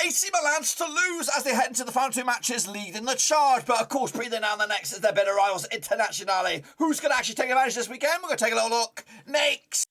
AC Milan to lose as they head into the final two matches, leading the charge. But of course, breathing down the necks as their bitter rivals, Internazionale. Who's going to actually take advantage this weekend? We're going to take a little look next.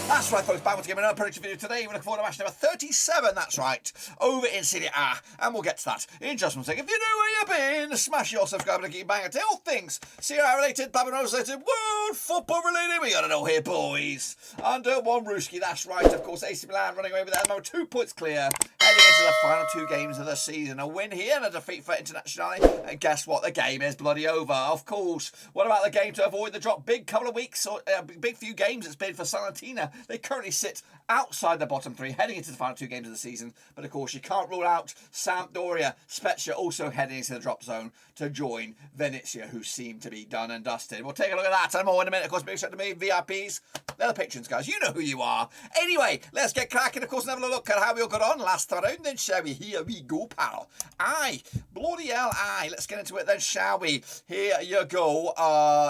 That's right, folks, back once again with another prediction video today. We're looking forward to match number 37, that's right, over in Serie A, and we'll get to that in just one second. If you know where you've been, smash your subscribe and keep banging to all things Serie A related, Babylon related, world football related, we gotta know here, boys. Under one Ruski, that's right, of course, AC Milan running away with that moment, 2 points clear, heading into the final two games of the season. A win here and a defeat for Internazionale, and guess what, the game is bloody over, of course. What about the game to avoid the drop? Big couple of weeks, or big few games it's been for Salernitana. They currently sit outside the bottom three, heading into the final two games of the season. But of course, you can't rule out Sampdoria, Spezia also heading into the drop zone to join Venezia, who seem to be done and dusted. We'll take a look at that and more in a minute. Of course, big shout out to me, VIPs. They're the patrons, guys. You know who you are. Anyway, let's get cracking, of course, and have a look at how we all got on last round. Then, shall we? Here we go, pal. Aye. Bloody hell, aye. Let's get into it then, shall we? Here you go.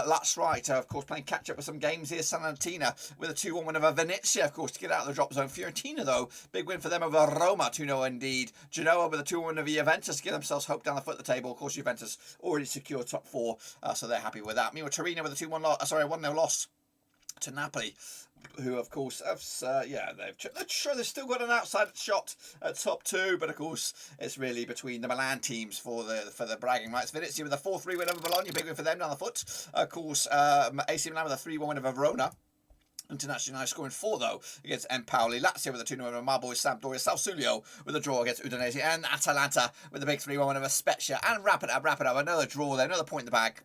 That's right. Of course, playing catch-up with some games here. Salernitana with a 2-1 win over Venezia, of course, to get out of the drop zone. Fiorentina, though, big win for them over Roma, 2-0 indeed. Genoa with a 2-1 over Juventus to get themselves hope down the foot of the table. Of course, Juventus already secured top four, so they're happy with that. Meanwhile, Torino with a 1-0 loss to Napoli, who of course have, they've still got an outside shot at top two, but of course it's really between the Milan teams for the bragging rights. Venezia with a 4-3 win over Bologna, big win for them down the foot. Of course, AC Milan with a 3-1 win over Verona. Internazionale scoring 4 though against Empoli. Lazio with a 2-0 over my boys Sampdoria. Sassuolo with a draw against Udinese, and Atalanta with a big 3-1 win over Spezia. And wrap it up. Another draw there, another point in the bag.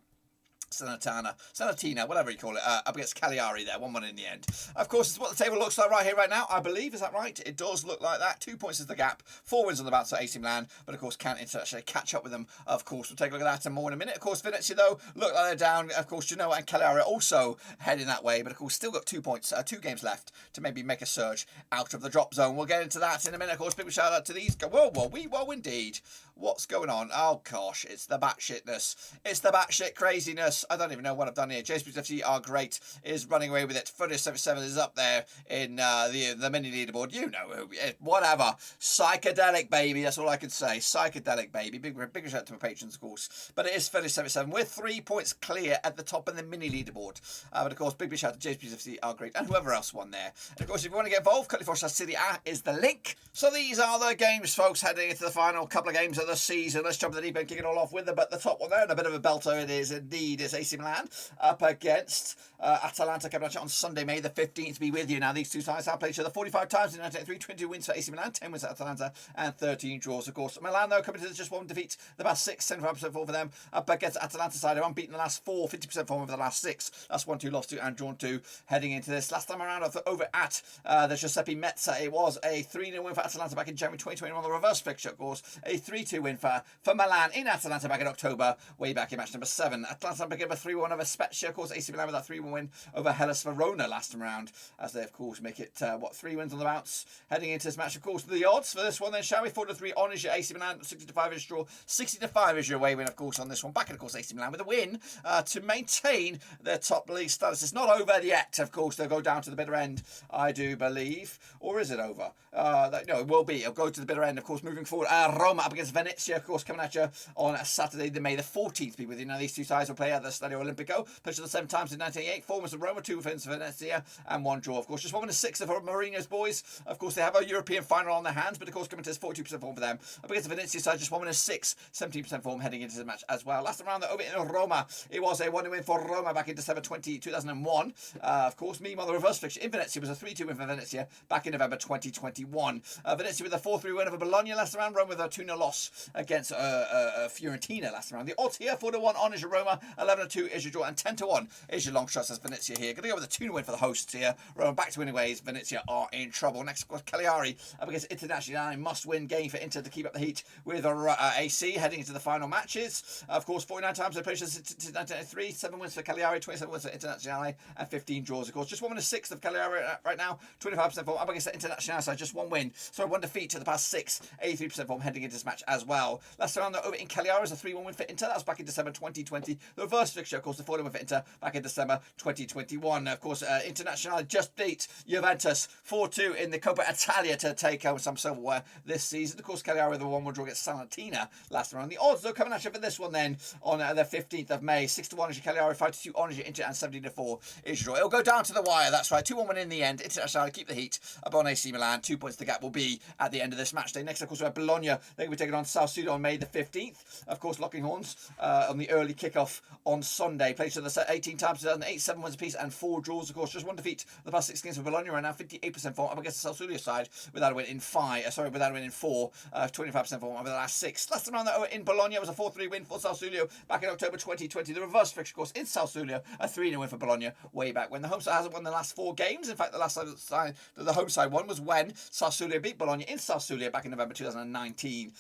Salernitana, whatever you call it, up against Cagliari there, 1-1 in the end. Of course, it's what the table looks like right here, right now, I believe. Is that right? It does look like that. 2 points is the gap. 4 wins on the bounce for AC Milan, but of course, can't actually catch up with them. Of course, we'll take a look at that and more in a minute. Of course, Venezia, though, look like they're down. Of course, Genoa and Cagliari also heading that way, but of course, still got 2 points, 2 games left to maybe make a surge out of the drop zone. We'll get into that in a minute. Of course, big shout out to these. Whoa, indeed. What's going on? Oh, gosh, it's the batshitness. It's the batshit craziness. I don't even know what I've done here. US FC are great, is running away with it. 77 is up there in the mini leaderboard. You know who, whatever. Psychedelic, baby. That's all I can say. Psychedelic, baby. Big shout out to my patrons, of course. But it is 77. We're 3 points clear at the top in the mini leaderboard. But of course, big shout out to US FC are great, and whoever else won there. And of course, if you want to get involved, Serie A is the link. So these are the games, folks, heading into the final couple of games of the season. Let's jump in the deep end, kick it all off with the top one there, and a bit of a belter it is indeed. It's AC Milan up against Atalanta, coming out on Sunday, May the 15th. Be with you now. These two sides have played each other 45 times in 1983, 20 wins for AC Milan, 10 wins for Atalanta, and 13 draws, of course. Milan, though, coming to just one defeat, the past 6, 75% form for them. Up against Atalanta side, who unbeaten the last 4, 50% form over the last 6. That's 1-2 lost to and drawn 2 heading into this. Last time around over at the Giuseppe Meazza, it was a 3-0 win for Atalanta back in January 2021. The reverse fixture, of course, a 3-2 win for Milan in Atalanta back in October, way back in match number 7. Atalanta became a 3-1 over Spezia, of course. AC Milan with that 3-1 win over Hellas Verona last time around, as they of course make it 3 wins on the bounce heading into this match. Of course, the odds for this one then, shall we? 4-3 on is your AC Milan, 60-5 is draw, 60-5 is your away win, of course, on this one. Back in, of course, AC Milan with a win to maintain their top league status. It's not over yet, of course. They'll go down to the bitter end, I do believe, or is it over? No, it will be. It'll go to the bitter end, of course, moving forward. Roma up against Venezia, of course, coming at you on Saturday, the May the 14th. Be with you now. These two sides will play at the Stadio Olimpico. Played the 7 times in 1988. 4 wins for Roma, 2 wins for Venezia, and 1 draw. Of course, just 1 win 6 for Mourinho's boys. Of course, they have a European final on their hands, but of course, coming to this 42% form for them. Up against the Venezia side, just 1 win 6, 17% form heading into the match as well. Last time around, over in Roma, it was a 1-0 win for Roma back in December 2001. Of course, meanwhile, the reverse fixture in Venezia was a 3-2 win for Venezia back in November 2021. Venezia with a 4-3 win over Bologna last round. Roma with a 2-0 loss against Fiorentina last round. The odds here, 4-1 on is Roma, 11-2 is your draw, and 10-1 is your long shot, says Venezia here. Going to go with a 2-0 win for the hosts here. Roma back to winning ways. Venezia are in trouble. Next, of course, Cagliari up against Internazionale. Must-win game for Inter to keep up the heat with AC heading into the final matches. Of course, 49 times they played since 1993, 7 wins for Cagliari, 27 wins for Internazionale, and 15 draws. Of course, just 1 win and 6 of Cagliari right now, 25% form up against the Internazionale side, just 1 win. So 1 defeat to the past 6, 83% form heading into this match as well. Last round over in Cagliari is a 3-1 win for Inter. That was back in December 2020. The reverse fixture, of course, the 4-1 win for Inter back in December 2021. Of course, Internazionale just beat Juventus 4-2 in the Coppa Italia to take home some silverware this season. Of course, Cagliari with a 1-1 draw against Salernitana last round. The odds, though, coming at you for this one then on the 15th of May. 6-1 is your Cagliari, 5-2 on is your Inter, and 17-4 is your draw. It'll go down to the wire, that's right. 2-1 win in the end. Internazionale keep the heat upon AC Milan. 2 points the gap will be at the end of this match day. Next, of course, we have Bologna. They're going to be taking on Sassuolo on May the 15th. Of course, locking horns on the early kickoff on Sunday. Played to the 18 times, 2008, 7 wins apiece, and 4 draws. Of course, just 1 defeat the past 6 games for Bologna right now. 58% form up against the Sassuolo side without a win in 4. 25% form over the last 6. Last time around that in Bologna was a 4-3 win for Sassuolo back in October 2020. The reverse fixture, of course, in Sassuolo, a 3-0 win for Bologna way back when. The home side hasn't won the last 4 games. In fact, the last time the home side won was when Sassuolo beat Bologna in Sassuolo back in November 2019.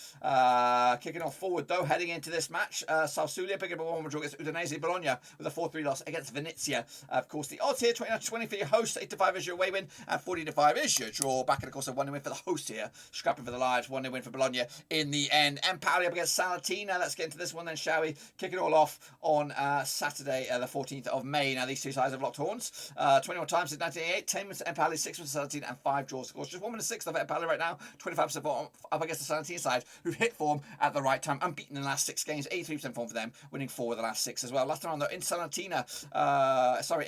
Kicking off forward, though, heading into this match, Sassuolo picking up a 1-1 draw against Udinese. Bologna with a 4-3 loss against Venezia. Of course, the odds here, 29-20 for your host, 8-5 is your away win, and 40-5 is your draw. Back in, of course, a 1-0 win for the host here. Scrapping for the lives, 1-0 win for Bologna in the end. Empoli up against Salernitana. Let's get into this one then, shall we? Kick it all off on Saturday, the 14th of May. Now, these two sides have locked horns. 21 times since 1988, 10 wins to Empoli, 6 wins to Salernitana, and 5 draws. Of course, just 1 win and 6 of Empoli right now. 25% form up against the Salernitana side, who've hit form at the right time, unbeaten in the last 6 games. 83% form for them, winning 4 of the last 6 as well. Last time on, though, in Salernitana,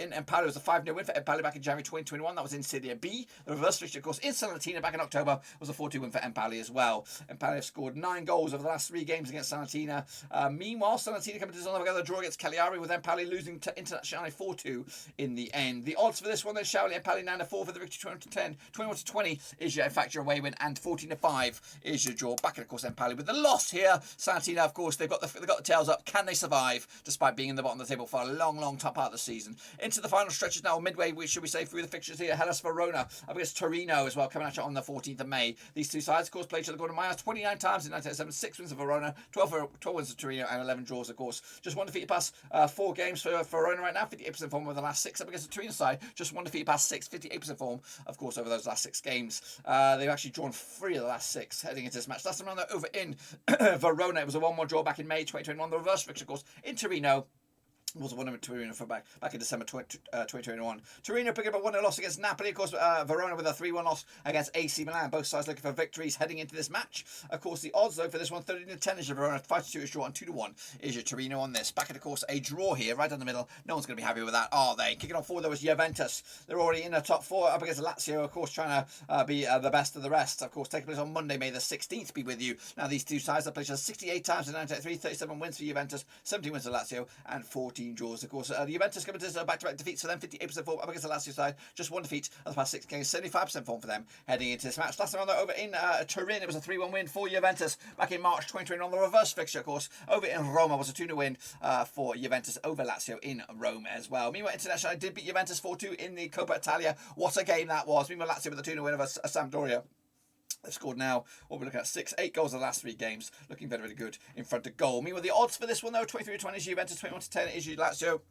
in Empoli, was a 5-0 win for Empoli back in January 2021. That was in Serie B. The reverse fixture, of course, in Salernitana back in October was a 4-2 win for Empoli as well. Empoli have scored 9 goals over the last 3 games against Salernitana. Meanwhile, Salernitana coming to another draw against Cagliari, with Empoli losing to Internazionale 4-2 in the end. The odds for this one then, shall we? Empoli 9-4 for the victory, 21-10, 21-20 is your, in fact, your away win, and 14-5 is your draw. Back in, of course, Empoli with the loss here. Salernitana, of course, they've got the tails up. Can they survive despite being in the bottom of the table for a long top part of the season? Into the final stretches now, midway, should we say, through the fixtures here. Hellas Verona up against Torino as well, coming at you on the 14th of May. These two sides, of course, played each other going to minus 29 times in 1987, 6 wins of Verona, 12 wins of Torino, and 11 draws, of course. Just 1 defeat past 4 games for Verona right now, 58% form over the last 6 up against the Torino side. Just 1 defeat past 6, 58% form, of course, over those last 6 games. They've actually drawn 3 of the last 6 heading into this match. Last time around, over in Verona, it was a 1-1 draw back in May 2021. The reverse fixture, of course, in Torino was a 1-0 Torino for back in December 2021. Torino picking up a 1-0 loss against Napoli. Of course, Verona with a 3-1 loss against AC Milan. Both sides looking for victories heading into this match. Of course, the odds, though, for this one, 13-10 is your Verona, 5-2 is draw, and 2-1 is your Torino on this. Back in, of course, a draw here, right down the middle. No one's going to be happy with that, are they? Kicking off forward, there was Juventus. They're already in the top 4 up against Lazio, of course, trying to be the best of the rest. Of course, taking place on Monday, May the 16th, be with you. Now, these two sides have played 68 times in 1993, 37 wins for Juventus, 17 wins for Lazio, and 14 draws. Of course, the Juventus coming to back-to-back defeats for them, 58% form up against the Lazio side, just 1 defeat of the past 6 games, 75% form for them heading into this match. Last time over in Turin, it was a 3-1 win for Juventus back in March 2020 on the reverse fixture, of course. Over in Roma was a 2-0 win for Juventus over Lazio in Rome as well. Meanwhile, Internazionale did beat Juventus 4-2 in the Coppa Italia. What a game that was. Meanwhile, Lazio with a 2-0 win over Sampdoria. They've scored now, what we're looking at, 8 goals in the last 3 games. Looking very good in front of goal. Meanwhile, the odds for this one, though, 23-20 is Juventus, 21-10 is Lazio.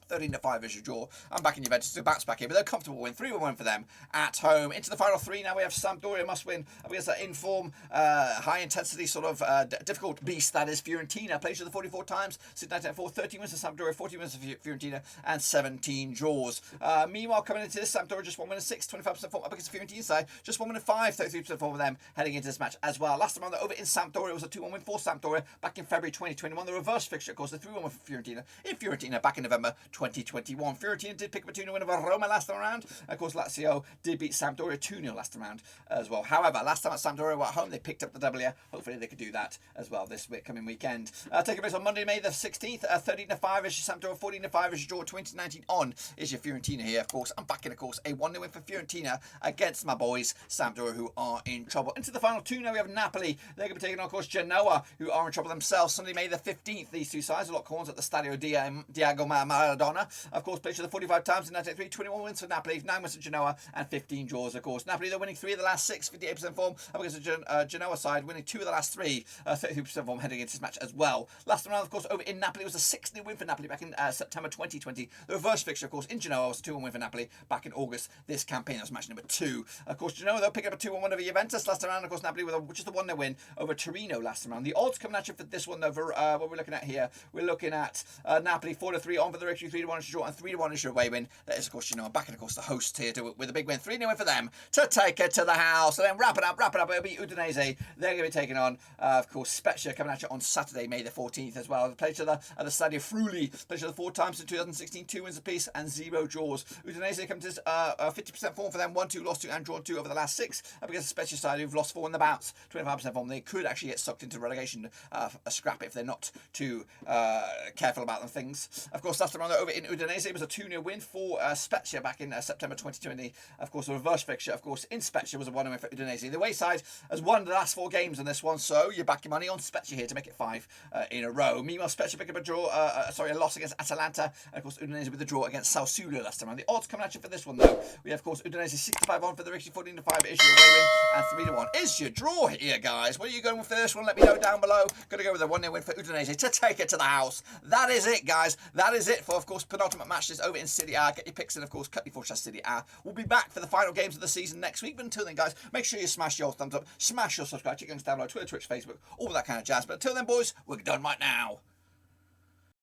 13-5 is your draw. I'm back in Juventus to bounce back here, but they're a comfortable win. 3-1 win for them at home. Into the final 3 now, we have Sampdoria must win up against that in-form, high-intensity sort of difficult beast that is Fiorentina. Played each other 44 times since 1994. 13 wins for Sampdoria, 14 wins for Fiorentina, and 17 draws. Meanwhile, coming into this, Sampdoria just 1 win and 6, 25% form up against the Fiorentina side. Just 1 win and 5, 33% form for them heading into this match as well. Last time on over in Sampdoria, it was a 2-1 win for Sampdoria back in February 2021. The reverse fixture, of course, the 3-1 win for Fiorentina. In Fiorentina back in November 2021. Fiorentina did pick up a 2-0 win over Roma last time around. Of course, Lazio did beat Sampdoria 2-0 last time around as well. However, last time at Sampdoria were at home, they picked up the W. Hopefully they could do that as well this coming weekend. Taking place on Monday, May the 16th, 13-5 is your Sampdoria, 14-5 is your draw, 2019 on is your Fiorentina here, of course. I'm backing, of course, a 1-0 win for Fiorentina against my boys, Sampdoria, who are in trouble. Into the final two now, we have Napoli. They're going to be taking on, of course, Genoa, who are in trouble themselves. Sunday, May the 15th, these two sides, a lot of corners at the Stadio Diego Maradona. Of course, played the 45 times in 93, 21 wins for Napoli, 9 wins for Genoa, and 15 draws, of course. Napoli, they're winning 3 of the last 6, 58% form, up against the Genoa side, winning 2 of the last 3, 32% form heading into this match as well. Last time around, of course, over in Napoli, it was a 6-0 win for Napoli back in September 2020. The reverse fixture, of course, in Genoa was a 2-1 win for Napoli back in August. This campaign, that was match number 2. Of course, Genoa, they'll pick up a 2-1 win over Juventus last time around. Of course, Napoli with just a 1-0 win over Torino last time around. The odds coming at you for this one, though, for what we're looking at here, we're looking at Napoli 4-3 on for the victory, 3-1 is your draw, and 3-1 is your away win. That is, of course, Genoa back, and of course, the host here with a big win, 3-0 win for them to take it to the house. And then wrap it up. It'll be Udinese. They're going to be taking on, of course, Spezia coming at you on Saturday, May the 14th as well. They played each other at the Stadio Friuli. Played each other 4 times in 2016, 2 wins apiece and 0 draws. Udinese come to this 50% form for them, 1-2, lost 2 and drawn 2 over the last 6. Up against the Spezia side, who've lost 4 in the bouts, 25% form. They could actually get sucked into relegation, a scrap if they're not too careful about them things. Of course, last time around over in Udinese, it was a 2-0 win for Spezia back in September 2020. Of course, the reverse fixture, of course, in Spezia was a 1-0 win for Udinese. The away side has won the last 4 games in this one, so you back your money on Spezia here to make it 5 in a row. Meanwhile, Spezia pick up a loss against Atalanta, and of course Udinese with the draw against Sassuolo last time around. The odds coming at you for this one, though, we have, of course, Udinese 65 on for the victory, 14-5 is your away win, and 3-1 is your draw here, guys. What are you going with for this one? Let me know down below. Going to go with a 1-0 win for Udinese to take it to the house. That is it, guys. That is it for, of course, penultimate matches over in Serie A. Get your picks in, of course, cut your for Serie A. We'll be back for the final games of the season next week. But until then, guys, make sure you smash your thumbs up, smash your subscribe, check us down below, Twitter, Twitch, Facebook, all that kind of jazz. But until then, boys, we're done right now.